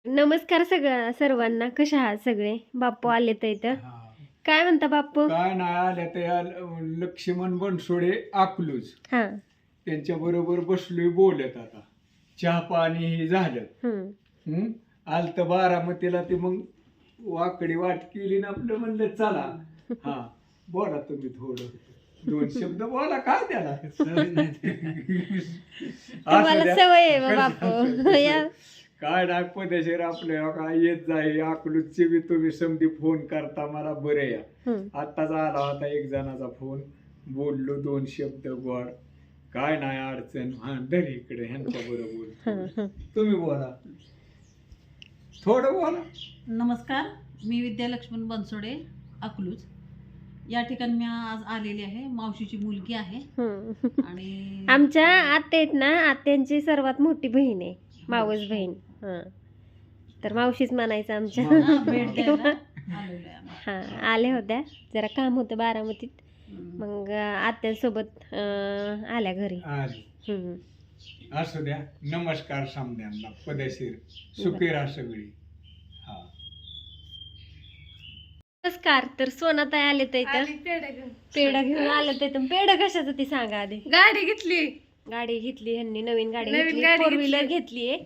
नमस्कार सर्वांना. कशा आहात सगळे? बाप्पू आले तर इथं. काय म्हणता बाप्पू? काय नाही आल्या त्या लक्ष्मण बनसोडे अकलूज हा. त्यांच्या बरोबर बसलोय बोलत. आता चहा पाणी हे झालं. हम्म. आलत बारामतीला ते मग वाकडी वाट केली ना आपलं, म्हणलं चला हा बोला तुम्ही थोडं 2 शब्द बोला. काय त्याला तुम्हाला सवय आहे बा बाप्पू. या काय डाग पदेशीर आपल्या काय येत जाई अकलूजचे बी तुम्ही समधी फोन करता मला बरे या. आत्ताच आला होता एक जणाचा फोन, बोललो 2 शब्द गोड. काय नाही अडचण. हा धर इकडे ह्यांच्या बरोबर तुम्ही बोला, थोडं बोला. नमस्कार, मी विद्या लक्ष्मण बनसोडे अकलूज. या ठिकाणी मी आज आलेली आहे. मावशीची मुलगी आहे आणि आमच्या आत्या आहेत ना, आत्यांची सर्वात मोठी बहीण आहे, मावस बहीण. तर मावशीच म्हणायचं आमच्या. भेट द्यायला आलेलो आहे आम्ही. हा, आल्या होत्या, जरा काम होतं बारामतीत, मग आत्यांसोबत आल्या घरी. असू द्या. नमस्कार समद्यांना पदेशीर सुखी राहा सगळी. हा नमस्कार. तर सोनाताई आले तर इथं पेढा घेऊन आले तर इथं. पेढा कशाचं ती सांगा आधी. गाडी घेतली. गाडी घेतली ह्यांनी, नवीन गाडी नवीन घेतली, गाडी 4 व्हीलर घेतली. घेतलीये,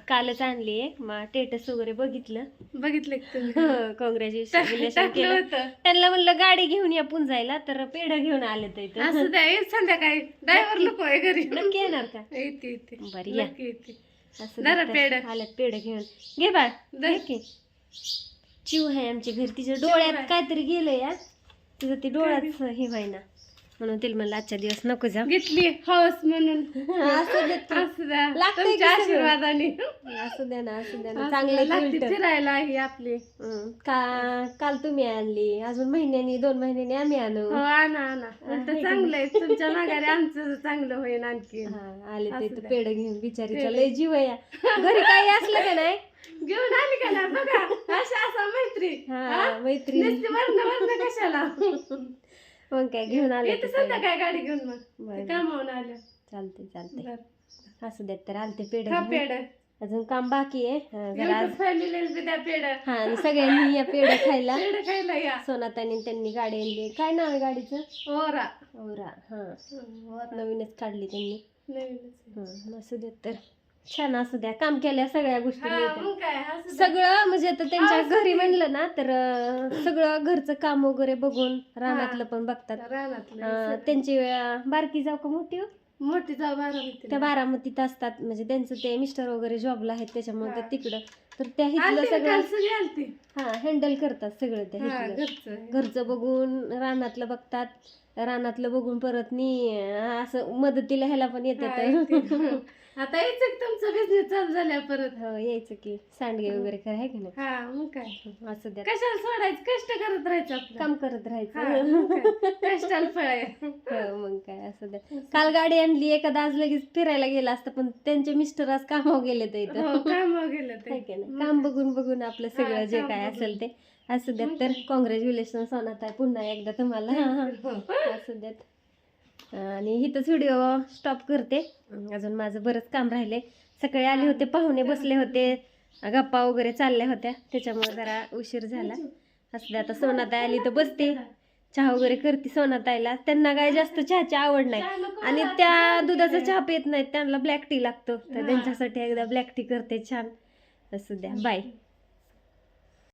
कालच आणलीये. मग स्टेटस वगैरे बघितलं, कॉंग्रॅच्युलेशन टाकलं केलं. होतं. त्यांना म्हणलं गाडी घेऊन या पुंजायला, तर पेढा घेऊन आले तर इथं. असं द्या, येईल संध्याकाळी. ड्रायव्हर लोक आहे घरी. नक्की येणार का? येते येते. बरं या. नक्की येते. असं जरा तर पेढं. आल्यात पेढा घेऊन. घे बाळ, घे की. चिव आहे आमच्या घरी, तिच्या डोळ्यात आहे. काहीतरी गेलं या, तिचं ती डोळ्यात हे व्हायना, म्हणून तिला म्हणलं आजच्या दिवस नको जा. घेतली हौस म्हणून. असं देत असं द्या. लागतंय तुमच्या की सगळं? आशीर्वादाने. असू द्या ना, असू द्या ना, असं चांगलं लागते उलटं. फिरायला ही आपली. काल तुम्ही आणली, अजून महिन्यानी 2 महिन्यानी आम्ही आणू. हो, आणा आणा. उलट चांगलं आहे. तुमच्या माघारी आमचं चांगलं होईल आणखी. आले असू ते द्या. पेढ घेऊन. बिचारीचा लय जीव आहे या. घरी काही असलं का नाही, घेऊन आली का ना बघा. असा मैत्री. हा, मैत्री. नुसती वरण कशाला. मग काय घेऊन आले येते संध्याकाळी गाडी घेऊन. मग बरं. कामावून आलं. चालते. असू द्यात तर आलते पेढ खा घेऊन. पेढ. अजून काम बाकी आहे. जरा आज फॅमिलीला बी द्या पेढ. हा, आणि सगळ्यांनी या पेढ खायला. पेढ खायला या. सोनाताईने त्यांनी गाडी आणली. काय नाव आहे गाडीचं? ओरा. औरा. हा, ओरा. नवीनच काढली त्यांनी. नवीनच. असू देत तर. छान असू द्या. काम केल्या सगळ्या गोष्टी हा, मिळतात. मग काय असं द्या. सगळं म्हणजे आता त्यांच्या असू घरी दे. म्हणलं ना तर सगळं घरचं काम वगैरे बघून रानातलं पण बघतात. रानातलं. त्यांची बारकी जाऊ का मोठी हो? मोठी जाऊ बारामती. त्या बारामतीत असतात, म्हणजे त्यांचं ते मिस्टर वगैरे जॉबला आहेत, त्याच्यामुळे ते हा. तिकडं. तर त्या हिथलं आलती सगळं काल सगळी आलती. हा हँडल करतात सगळं. त्या हा, हिथलं घरचं. घरचं बघून रानातलं बघतात, रानातलं बघून परत असं मदतीला ह्याला पण हा, येतात. येते. आता यायचं की तुमचं बिझनेस चालू झाल्या परत. हो, यायचं की सांडगे वगैरे काय आहे की नाही. हा, मग काय असं द्या, कशाला सोडायचं, कष्ट करत राहायचं आपलं. काम करत हा, राहायचं. मग काय. कष्टाला फळ आहे. हो, मग काय असं द्या. काल गाडी आणली, एखादा आज लगेच फिरायला गेला असतं, पण त्यांचे मिस्टर आज कामावर गेले तर इथं. हो, कामावर गेलं आहे ते. की नाही. काम बघून आपलं सगळं जे काम काय बघून. असेल ते असू द्यात. तर कॉंग्रॅच्युलेशन सोनाताई पुन्हा एकदा तुम्हाला. हो. असू द्यात. आणि इथंच व्हिडिओ स्टॉप करते. अजून माझं बरंच काम राहिले. सकाळी आले होते पाहुणे, बसले होते, गप्पा वगैरे चालल्या होत्या, त्याच्यामुळे जरा उशीर झाला. असू द्या. आता सोनाताई आली तर बसते, चहा वगैरे करते सोनाताईला. त्यांना काय जास्त चहाची आवड नाही, आणि त्या दुधाचा चहा पित नाहीत, त्यांना ब्लॅक टी लागतो, तर त्यांच्यासाठी एकदा ब्लॅक टी करते छान. असू द्या. बाय.